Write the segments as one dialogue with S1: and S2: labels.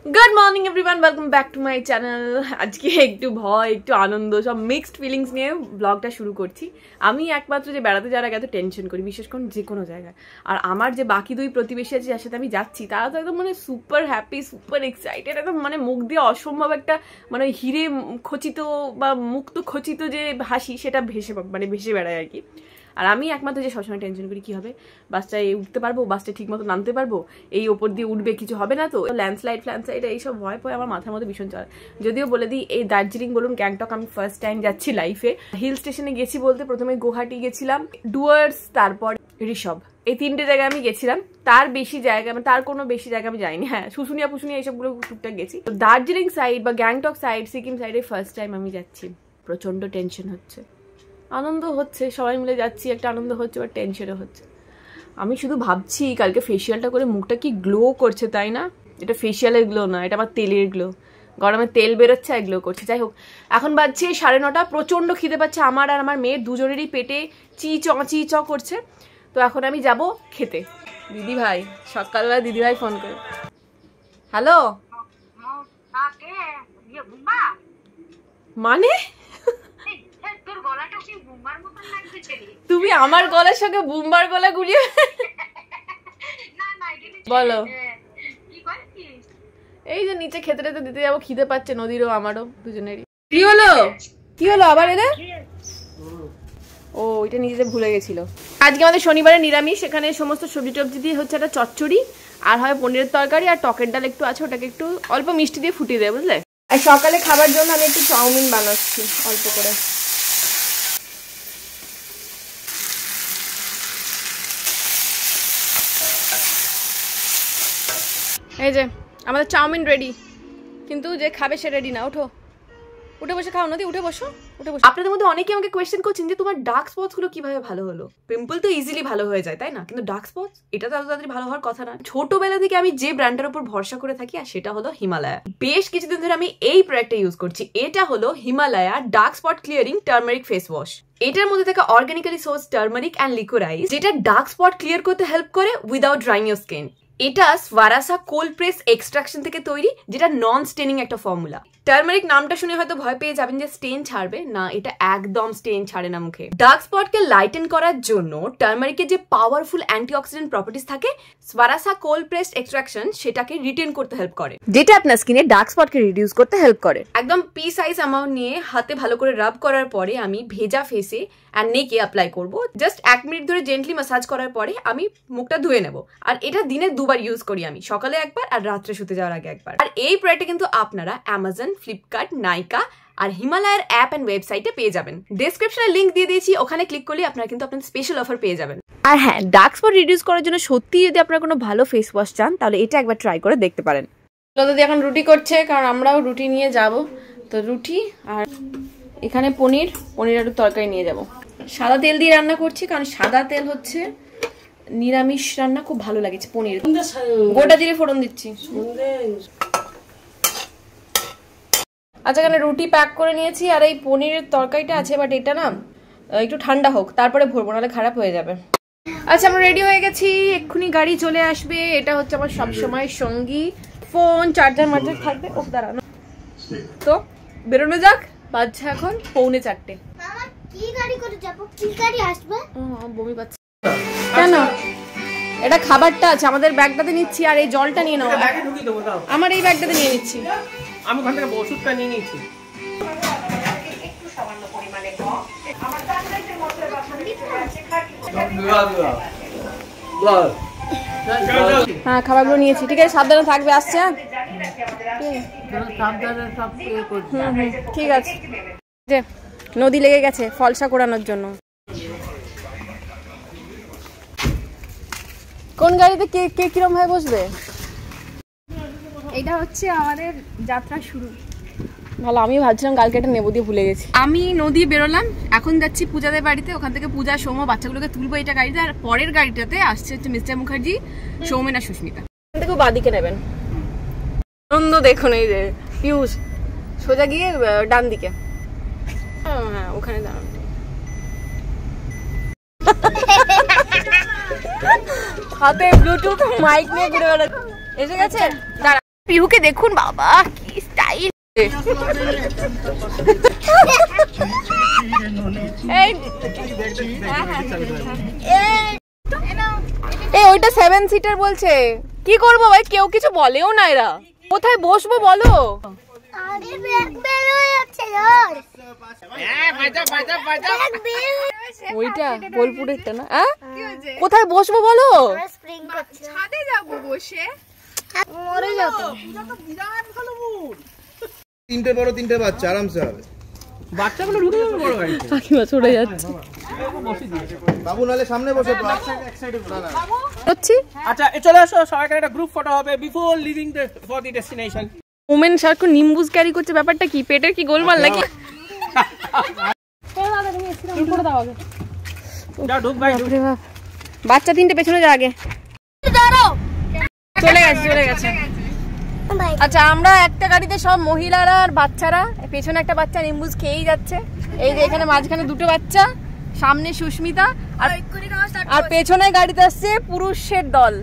S1: Good morning everyone, welcome back to my channel. आज के একটু ভয় একটু আনন্দ সব মিক্সড ফিলিংস নিয়ে ব্লগটা শুরু করছি। আমি একমাত্র যে বেড়াতে যাওয়ার আগে এত টেনশন করি, বিশেষ করে যে কোনো জায়গায়। আর আমার যে বাকি দুই প্রতিবেশী আছে যার সাথে আমি যাচ্ছি, তারা তো একদম মানে সুপার হ্যাপি, সুপার এক্সাইটেড, একদম মানে মুখ দিয়ে অসম্ভব একটা মানে হিরে খচিত বা মুক্ত খচিত যে হাসি, সেটা ভেসে বেড়ায় আর কি। আর আমি একমাত্র যে সবসময় টেনশন করি কি হবে, বাসটায় উঠতে পারবো, বাসটা ঠিক মতো নামতে পারবো, এই ওপর দিয়ে উঠবে কিছু হবে না তো, ল্যান্ডস্লাইড এইসব ভয় পয় আমার মাথার মধ্যে ভীষণ চলে। যদিও বলে দিই, এই দার্জিলিং বলুন গ্যাংটক আমি ফার্স্ট টাইম যাচ্ছি লাইফে। হিল স্টেশনে গেছি বলতে প্রথমে গুয়াহাটি গেছিলাম, ডুয়ার্স, তারপর ঋষভ, এই তিনটে জায়গায় আমি গেছিলাম। তার কোনো বেশি জায়গা আমি যাইনি। হ্যাঁ, শুশুনিয়া এইসবগুলো টুকটাক গেছি। দার্জিলিং সাইড বা গ্যাংটক সাইড, সিকিম সাইডে ফার্স্ট টাইম আমি যাচ্ছি। প্রচন্ড টেনশন হচ্ছে, আনন্দ হচ্ছে, সবাই মিলে যাচ্ছি, একটা আনন্দ হচ্ছে, বা টেনশনও হচ্ছে। আমি শুধু ভাবছি কালকে ফেসিয়ালটা করে মুখটা কি গ্লো করছে, তাই না? এটা ফেসিয়ালের গ্লো না, এটা আমার তেলের গ্লো। গরমে তেল বেরোচ্ছে আর গ্লো করছে। যাই হোক, এখন বাজছে 9:30। প্রচন্ড খিদে পাচ্ছে আমার আর আমার মেয়ের, দুজনেরই পেটে চি চ করছে। তো এখন আমি যাব খেতে। দিদি ভাই, সকালবেলা দিদি ভাই ফোন করে, হ্যালো মানে তুমি আমার গলার সঙ্গে বুম্বার গলা গুলিয়ে বলো। এই যে নিচে খেতে দিতে যাবো, খিদে পাচ্ছে নদীরও আমারও, দুজনেরই। কি হলো আবার এদের? ও, এটা নিজে ভুলে গেছিল। আজকে আমাদের শনিবারে নিরামিষ, সেখানে সমস্ত সবজি টবজি দিয়ে হচ্ছে একটা চচ্চড়ি, আর হয় পনিরের তরকারি, আর টকের ডাল একটু আছে, ওটাকে একটু অল্প মিষ্টি দিয়ে ফুটিয়ে দেয়, বুঝলে। আর সকালে খাবার জন্য আমি একটু চাউমিন বানাচ্ছি অল্প করে। এই যে আমাদের চাউমিন রেডি, কিন্তু যে খাবে সে রেডি না। উঠে বসে খাও নদী, উঠে বসো। আপনাদের মধ্যে অনেকে আমাকে কোয়েশ্চেন করছেন যে তোমার ডার্ক স্পটস গুলো কিভাবে ভালো হলো। পিম্পল তো ইজিলি ভালো হয়ে যায়, তাই না? কিন্তু ডার্ক স্পটস, এটা তো এত তাড়াতাড়ি ভালো হওয়ার কথা না। ছোটবেলা থেকে আমি যে ব্র্যান্ডের উপর ভরসা করে থাকি, আর সেটা হলো হিমালয়া। বেশ কিছুদিন ধরে আমি এই প্রোডাক্টটা ইউজ করছি। এটা হলো Himalaya dark spot clearing turmeric face wash. এটার মধ্যে থাকা অর্গানিক্যালি সোর্স টার্মারিক অ্যান্ড লিকোরাইজ, যেটা ডার্ক স্পট ক্লিয়ার করতে হেল্প করে উইদাউট ড্রাইং ইউর স্কিন। এটা স্বারাসা কোল্ড প্রেস এক্সট্রাকশন থেকে তৈরি, যেটা নন স্টেনিং একটা ফর্মুলা। টার্মারিক নামটা শুনে হয়তো ভয় পেয়ে যাবেন যে স্টেন ছাড়বে না, এটা একদম স্টেন ছাড়ে না মুখে। ডার্ক স্পটকে লাইটেন করার জন্য টার্মারিকের যে পাওয়ারফুল অ্যান্টিঅক্সিডেন্ট প্রপার্টিস থাকে, স্বারাসা কোল্ড প্রেস এক্সট্রাকশন সেটাকে রিটেন করতে হেল্প করে, যেটা আপনার স্কিনে ডার্ক স্পটকে রিডিউস করতে হেল্প করে। একদম পি সাইজ অ্যামাউন্ট নিয়ে হাতে ভালো করে রাব করার পরে আমি ভেজা ফেসে আর নেকে অ্যাপ্লাই করব। জাস্ট 1 মিনিট ধরে জেন্টলি ম্যাসাজ করার পরে আমি মুখটা ধুয়ে নেব। আর এটা দিনে 2 বার ইউজ করি আমি, সকালে একবার আর রাত্রে শুতে যাওয়ার আগে একবার। আর এই প্রোডাক্টটা কিন্তু আপনারা অ্যামাজন, ফ্লিপকার্ট, নাইকা আর হিমালয়ের অ্যাপ এন্ড ওয়েবসাইটে পেয়ে যাবেন। ডেসক্রিপশনে লিংক দিয়ে দিয়েছি, ওখানে ক্লিক করলে আপনারা কিন্তু আপনার স্পেশাল অফার পেয়ে যাবেন। আর হ্যাঁ, ডার্ক স্পট রিডিউস করার জন্য সত্যি যদি আপনারা কোনো ভালো ফেস ওয়াশ চান, তাহলে এটা একবার ট্রাই করে দেখতে পারেন। দাদি এখন রুটি করছে, কারণ আমরাও রুটি নিয়ে যাব। তো রুটি আর এখানে পনির আর তরকারি নিয়ে যাব। সাদা তেল দিয়ে রান্না করছি, কারণ সাদা তেল হচ্ছে নিরামিষ রান্না খুব ভালো লাগছে। পনির গোটা জিরে ফোড়ন দিচ্ছি। আচ্ছা, এখানে রুটি প্যাক করে নিয়েছি, আর এই পনিরের তরকারিটা আছে, বাট এটা না একটু ঠান্ডা হোক, তারপরে ভরবো, নাহলে খারাপ হয়ে যাবে। আচ্ছা, আমরা রেডি হয়ে গেছি, এক্ষুনি গাড়ি চলে আসবে। এটা হচ্ছে আমার সবসময় সঙ্গী, ফোন, চার্জার থাকবে। ও দাঁড়ানো, তো বেরোনো যাক। বাজছে এখন 3:45।
S2: কি গাড়ি করে যাব? কি গাড়ি আসবে?
S1: বমি পাচ্ছে কেন? এটা খাবারটা আছে, আমাদের ব্যাগটাতে নিচ্ছি, আর এই জলটা নিয়ে নাও।
S3: ব্যাগে ঢুকিয়ে দেবো, দাও।
S1: আমার এই ব্যাগটাতে নিয়ে নিচ্ছি।
S3: আমি ওখান থেকে ওষুধটা নিয়ে নিয়েছি।
S2: একটু সামান্য পরিমাণে কম। আমার তাড়াতাড়ি মশলা বাছানো
S1: হ্যাঁ, খাবারগুলো নিয়েছি। ঠিক আছে, সাবধানে থাকবে। আসছে, ঠিক আছে। যে নদী লেগে গেছে ফলসা করানোর জন্য। কোন গাড়িতে কে কিরম ভাবে বসবে? এটা হচ্ছে আমাদের যাত্রা শুরু। ভালো, আমি ভাবছিলাম কালকে একটা নেবো দিয়ে ভুলে গেছি। আমি নদী বেরোলাম, এখন যাচ্ছি পূজাদের বাড়িতে। ওখান থেকে পূজা, সৌম, বাচ্চাগুলোকে তুলবো এটা গাড়িতে। আর পরের গাড়িটাতে আসছে হচ্ছে মিস্টার মুখার্জি, সৌমেন আর সুস্মিতা। এখান থেকেও বাদিকে নেবেন। আনন্দ দেখুন, এই যে পিয়ুষ সোজা গিয়ে ডান দিকে। হ্যাঁ, ওখানে দাঁড়ান। হাতে ব্লুটুথ মাইক নিয়ে ঘুরে বেড়াচ্ছে। এসে গেছে, দাঁড়া। পিহুকে দেখুন বাবা কি স্টাইল। এই ওইটা 7 সিটার বলছে। কি করবো ভাই, কেউ কিছু বলেও না। এরা কোথায় বসবো বলো? ওইটা বোলপুরেরটা না? কোথায় বসবো বলো?
S4: ছাদে যাবো বসে।
S5: তিনটে বড় তিনটে বাচ্চা আরামসে হবে।
S3: বাচ্চাগুলো ঢুকে যাবে বড় গাড়িতে।
S1: কাকিমা চলে যাচ্ছে।
S5: বাবু নালে সামনে বসে
S1: হচ্ছি।
S3: আচ্ছা চলে আসো, সবাই একটা গ্রুপ ফটো হবে before living for the destination.
S1: Women সারাক্ষণ নিম্বুজ ক্যারি করছে, ব্যাপারটা কি? পেটের কি গোলমাল নাকি?
S3: যাও ঢুক ভাই ঢুক।
S1: বাচ্চা তিনটে পেছনে যা আগে। চলে গেছে। আচ্ছা আমরা একটা গাড়িতে সব মহিলারা আর বাচ্চারা, পেছনে একটা বাচ্চা নিম্বুজ খেয়েই যাচ্ছে। এই যে এখানে মাঝখানে দুটো বাচ্চা, সামনে সুস্মিতা আর পেছনে গাড়িতে আসছে পুরুষের দল।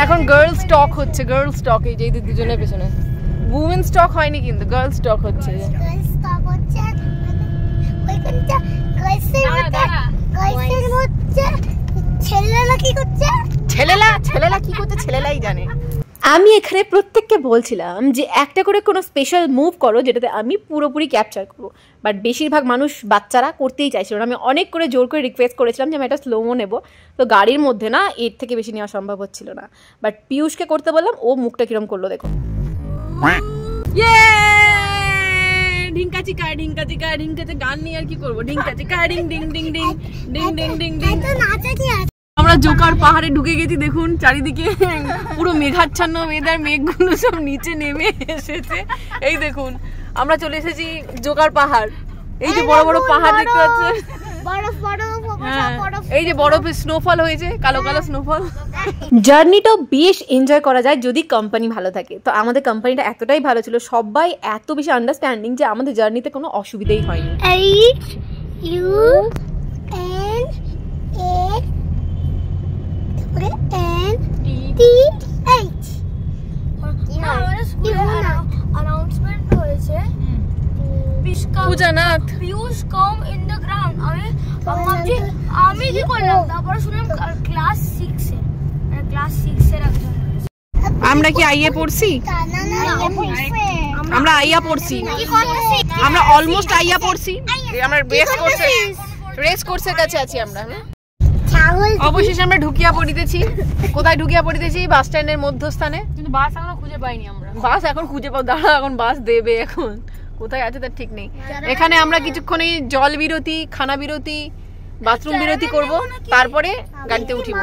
S1: এখন গার্লস টক হচ্ছে, গার্লস টক। এই যে দুজনের পেছনে উমেন্স টক হয়নি কিন্তু গার্লস টক হচ্ছে। ছেলেরা কি করছে ছেলেলাই জানে। আমি এখানে প্রত্যেককে বলছিলাম যে একটা করে কোনো স্পেশাল মুভ করো যেটাতে আমি পুরোপুরি ক্যাপচার করবো, বাট বেশিরভাগ মানুষ বাচ্চারা করতেই চাইছিল না। আমি অনেক করে জোর করে রিকোয়েস্ট করেছিলাম যে আমি একটা স্লোমো নেবো, তো গাড়ির মধ্যে না এর থেকে বেশি নেওয়া সম্ভব হচ্ছিল না। বাট পিয়ুষকে করতে বললাম, ও মুখটা কিরম করলো দেখো। গান নিয়ে আর কি করবো? আমরা জোকার পাহাড়ে ঢুকে গেছি, দেখুন চারিদিকে পুরো মেঘাচ্ছন্ন ওয়েদার, মেঘগুলো সব নিচে নেমে এসেছে। এই দেখুন আমরা চলে এসেছি জোকার পাহাড়। এই যে বড় বড় পাহাড় দেখতে পাচ্ছেন, এই যে বরফে স্নোফল হয়েছে, কালো কালো স্নোফল। জার্নিটাও বেশ এনজয় করা যায় যদি কোম্পানি ভালো থাকে। তো আমাদের কোম্পানিটা এতটাই ভালো ছিল, সবাই এত বেশি আন্ডারস্ট্যান্ডিং যে আমাদের জার্নিতে কোনো অসুবিধাই হয়নি। আমরা কি আইএ পড়ছি? আমরা আইয়া পড়ছি, আমরা অলমোস্ট আইয়া পড়ছি। আমরা রেস কোর্সের কাছে আছি আমরা। অবশেষে আমরা ঢুকিয়া পড়িতেছি। কোথায় ঢুকিয়া পড়িতেছি? বাস স্ট্যান্ডের মধ্যস্থানে। কিন্তু বাস এখনো খুঁজে পাইনি আমরা। বাস এখন খুঁজে পাবো, দাঁড়া এখন বাস দেবে। এখন কোথায় আছে তার ঠিক নেই। এখানে আমরা কিছুক্ষণই জল বিরতি, খানা বিরতি, বাথরুম বিরতি করব, তারপরে গাড়িতে উঠিব।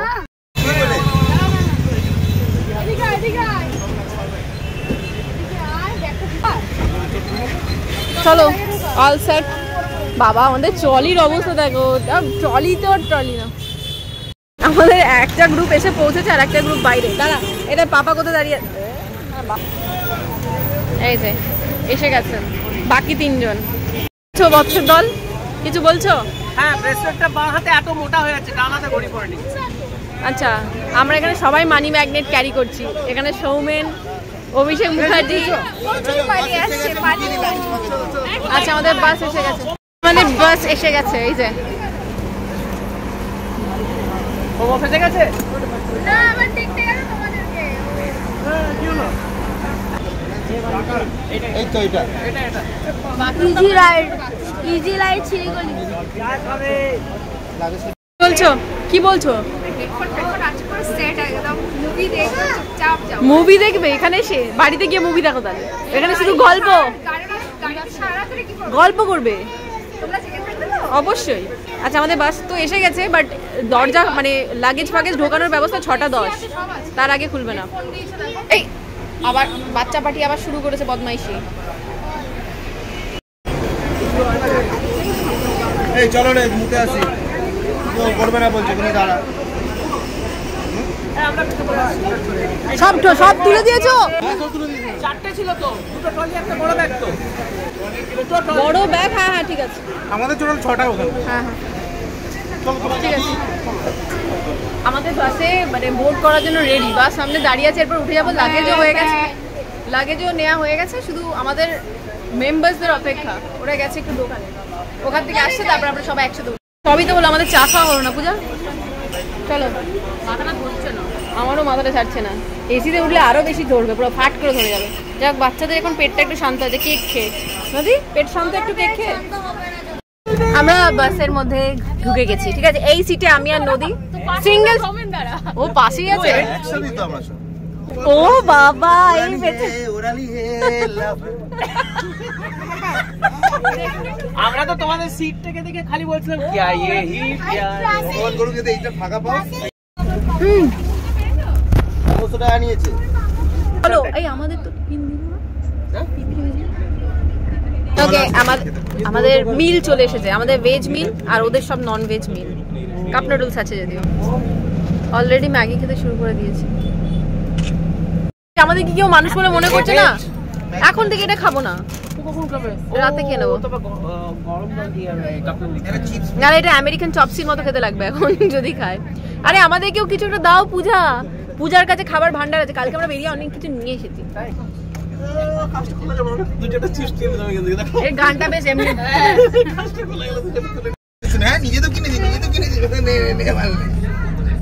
S1: চলো অল সেট। বাবা আমাদের ট্রলির অবস্থা দেখো, ট্রলি তো ট্রলি না। আমাদের একটা গ্রুপ এসে পৌঁছেছে আর একটা গ্রুপ বাইরে। দাঁড়া, এটা পাপা কোথায় দাঁড়িয়ে? এই যে এসে গেছেন বাকি তিনজন। বৎসর দল কিছু বলছো?
S3: হ্যাঁ, ব্রেসলেটটা বাঁ হাতে এত মোটা হয়ে যাচ্ছে, ডান হাতে ঘড়ি পড়েনি।
S1: আচ্ছা আমরা এখানে সবাই মানি ম্যাগনেট ক্যারি করছি। এখানে সৌমেন, অভিষেক মুখার্জি। আচ্ছা আমাদের বাস এসে গেছে, আমাদের বাস এসে গেছে। এই যে
S3: ও ফেসে গেছে।
S4: না আমার দেখতে গেল তোমাদেরকে।
S3: কি হলো?
S5: এই তো এটা
S4: ইজি রাইড শিলিগুড়ি।
S1: বলছো কি বলছো? মুভি দেখবে এখানে এসে? বাড়িতে গিয়ে মুভি দেখো তাহলে। এখানে শুধু গল্প করবে অবশ্যই। আচ্ছা আমাদের বাস তো এসে গেছে, বাট দরজা মানে লাগেজ ফাগেজ ঢোকানোর ব্যবস্থা 6:10, তার আগে খুলবে না। এই আবার বাচ্চা পার্টি আবার শুরু করেছে বদমাইশি।
S5: এই চলো রে মুতে আসি, তো করবে না বলছে তুমি দাঁড়া।
S1: সব তুলে দিয়েছো?
S3: চারটে ছিল তো, দুটো ট্রলি একটা বড় ব্যাগ। তো
S1: বড় ব্যাগ? হ্যাঁ হ্যাঁ ঠিক আছে।
S5: আমাদের টোটাল 6টা ওখানে।
S1: হ্যাঁ হ্যাঁ ঠিক আছে, আমাদের বাসে মানে বোর্ড করার জন্য রেডি, বাস সামনে দাঁড়িয়ে আছে, এরপর উঠে যাবো। লাগেজও হয়ে গেছে, লাগেজও নেওয়া হয়ে গেছে, শুধু আমাদের মেম্বার্সদের অপেক্ষা। ওরা গেছে একটু দোকানে, ওখান থেকে আসছে, তারপর আমরা সবাই একসাথে। সবই তো হলো, আমাদের চা খাওয়া হলো না পূজা। চলো, মাথাটা ধরছে না, আমারও মাথাটা ছাড়ছে না। এসিতে উঠলে আরো বেশি ধরবে, পুরো ফাট করে ধরে যাবে। যাক, বাচ্চাদের এখন পেটটা একটু শান্ত আছে, কেক খেয়ে। নদী পেট শান্ত একটু কেক খেয়ে। আমরা বাসের মধ্যে ঢুকে গেছি, ঠিক আছে। এই সিটে আমি আর নদী সিঙ্গেল, ও পাশেই আছে। ও বাবা, এই
S3: আমরা তো তোমাদের সিট থেকে দেখে খালি বলছিলাম কিয়া ইয়ে হি প্যার।
S5: ফোন করুন যদি এইটা ফাঁকা পাও। 200 টাকা নিয়েছে।
S1: চলো, এই আমাদের তো টিফিন দিন না, ওকে। আমাদের মিল চলে এসেছে, আমাদের ভেজ মিল আর ওদের সব নন ভেজ মিল। কাপ নুডলস আছে, যদিও অলরেডি ম্যাগি খেতে শুরু করে দিয়েছি। আমাদের কি কেউ মানুষ বলে মনে করছে না? এখন থেকে এটা খাবো না, রাতে খেয়ে নেবো। না, এটা আমেরিকান চপসির মতো খেতে লাগবে এখন যদি খায়। আরে আমাদের কেউ কিছু একটা দাও, পূজার কাছে খাবার ভান্ডার আছে, কালকে আমরা বেরিয়ে অনেক কিছু নিয়ে এসেছি। এই গানটা বেশ এমনি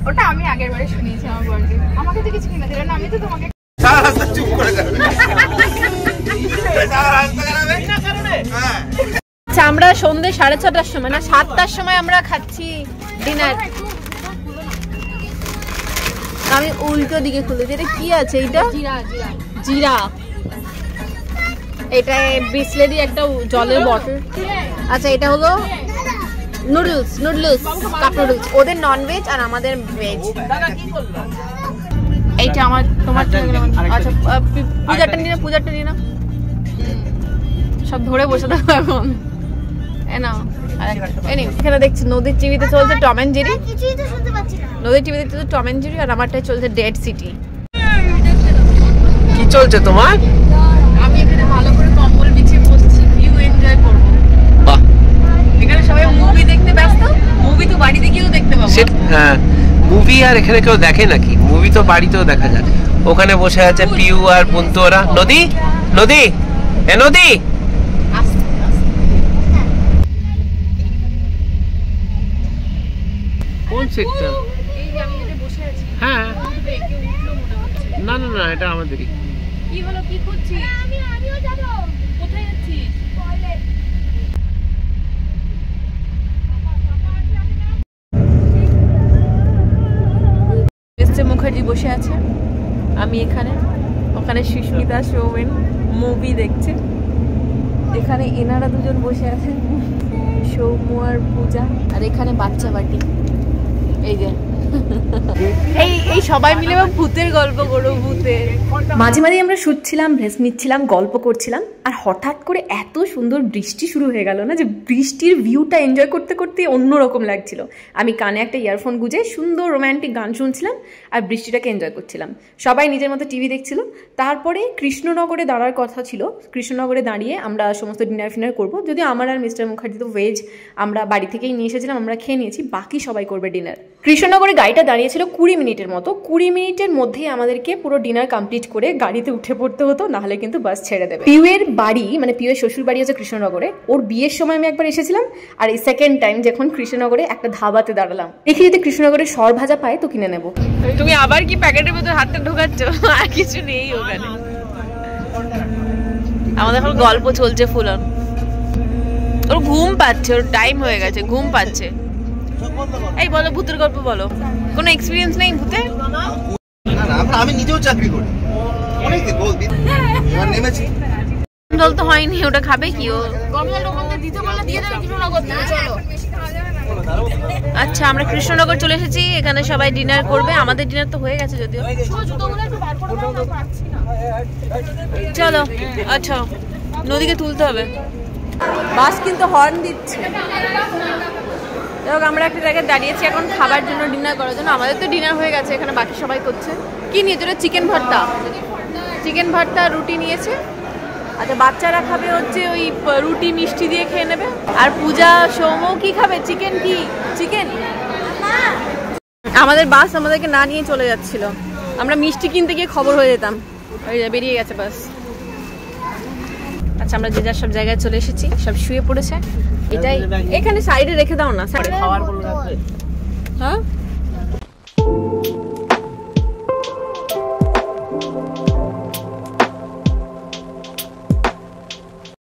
S4: ওটা আমি আগের বারে শুনিয়েছি আমার বরকে। আমাকে তো কিছু কিনে দিল না, আমি তো তোমাকে
S5: চুপ করে যাবে।
S1: আচ্ছা, আমরা সন্ধ্যে 6:30টার সময় না 7টার সময় আমরা খাচ্ছি ডিনার। আমি উল্টো দিকে খুলেছি। এটা কি আছে? এটা জিরা। এটা বিসলেরি একটা জলের বটল। আচ্ছা, এটা হলো নুডলস, কাপ নুডলস। ওদের নন ভেজ আর আমাদের ভেজ। এইটা আমার, তোমার। আচ্ছা, পূজাটা নিয়ে না, সব ধরে বসে থাকো এখন। এখানে দেখছি নদীর টিভিতে চলছে টম এন্ড জেরি। নদীর টিভিতে চলছে টম এন্ড জেরি, আর আমারটাই চলছে ডেড সিটি।
S3: কি চলছে তোমার?
S1: আমি এখানে ভালো করে কম্বল বিছিয়ে বসছি, ভিউ এনজয় করব।
S3: বাহ,
S1: এখানে সবাই মুভি দেখতে ব্যস্ত। মুভি তো বাড়িতে গিয়েও দেখতে পাবো।
S3: হ্যাঁ, মুভি আর এখানে কেউ দেখে নাকি? মুভি তো বাড়িতেও দেখা যায়। ওখানে বসে আছে পিউ আর বন্ধু ওরা। নদী, এ নদী। কোন সিটটা?
S1: এই যে আমি যেটা বসে আছি।
S3: হ্যাঁ,
S1: একে উঠলো মনে হচ্ছে।
S3: না, এটা আমাদেরই।
S1: কি হলো, কি করছিস? আমিও যাব। কোথায় যাচ্ছিস? টয়লেট। এসছে মুখার্জি বসে আছে, আমি এখানে। ওখানে সুস্মিতা সৌমেন মুভি দেখছে। এখানে এনারা দুজন বসে আছেন, সৌম্য আর পূজা। আর এখানে বাচ্চা বাটি। এই যে এই সবাই মিলে ভূতের গল্প করো, ভূতের। মাঝে মাঝে আমরা শুচ্ছিলাম, রেস্ট নিচ্ছিলাম, গল্প করছিলাম, আর হঠাৎ করে এত সুন্দর বৃষ্টি শুরু হয়ে গেল না, যে বৃষ্টির ভিউটা এনজয় করতে করতে অন্যরকম লাগছিল। আমি কানে একটা ইয়ারফোন গুঁজে সুন্দর রোম্যান্টিক গান শুনছিলাম আর বৃষ্টিটাকে এনজয় করছিলাম। সবাই নিজের মতো টিভি দেখছিল। তারপরে কৃষ্ণনগরে দাঁড়ার কথা ছিল, কৃষ্ণনগরে দাঁড়িয়ে আমরা সমস্ত ডিনার ফিনার করবো। যদিও আমার আর মিস্টার মুখার্জি তো ভেজ, আমরা বাড়ি থেকেই নিয়ে এসেছিলাম, আমরা খেয়ে নিয়েছি, বাকি সবাই করবে ডিনার। কৃষ্ণনগরে গাড়িটা দাঁড়িয়েছিল 20 মিনিটের মতো। 20 মিনিটের মধ্যেই আমাদেরকে পুরো ডিনার কমপ্লিট করে গাড়িতে উঠে পড়তে হতো, নাহলে কিন্তু বাস ছেড়ে দেবে। পিউয়ের বাড়ি, মানে পিউয়ের শ্বশুর বাড়ি হচ্ছে কৃষ্ণনগরে। ওর বিয়ের সময় আমি একবার এসেছিলাম, আর এই সেকেন্ড টাইম যখন কৃষ্ণনগরে একটা ধাবাতে দাঁড়ালাম। দেখি যদি কৃষ্ণনগরে সর ভাজা পায় তো কিনে নেবো। তুমি আবার কি প্যাকেটের মধ্যে হাতটা ঢোকাচ্ছ? আর কিছু নেই ওখানে। আমাদের এখন গল্প চলছে ফুলন। ওর ঘুম পাচ্ছে, ওর টাইম হয়ে গেছে, ঘুম পাচ্ছে। এই বলো, ভূতের গল্প বলো। কোনো এক্সপিরিয়েন্স নেই ভূতে?
S5: আমি নিজেও চাকরি করি, অনেক এবার নেমেছি।
S1: জল তো হয়নি, ওটা খাবে কি ও? আচ্ছা, আমরা কৃষ্ণনগর চলে এসেছি, এখানে সবাই ডিনার করবে। আমাদের ডিনার তো হয়ে গেছে যদিও। চলো। আচ্ছা, নদীকে তুলতে হবে। বাস কিন্তু হর্ন দিচ্ছে। আমরা একটা জায়গায় দাঁড়িয়েছি এখন খাবার জন্য, ডিনার করার জন্য। আমাদের তো ডিনার হয়ে গেছে, এখানে বাকি সবাই করছে। কি নিয়েছে? চিকেন ভর্তা, রুটি নিয়েছে। আচ্ছা বাচ্চারা খাবে হচ্ছে ওই রুটি মিষ্টি দিয়ে খেয়ে নেবে। আর পূজা সৌমও কি খাবে? চিকেন। কি চিকেন? আমাদের বাস আমাদেরকে না নিয়ে চলে যাচ্ছিল, আমরা মিষ্টি কিনতে গিয়ে খবর হয়ে যেতাম। ওই বেরিয়ে গেছে বাস। আচ্ছা আমরা যে যার সব জায়গায় চলে এসেছি, সব শুয়ে পড়েছে। এটাই এখানে সাইডে রেখে দাও না।
S3: খাওয়ার কোনো রাখবে?
S1: হ্যাঁ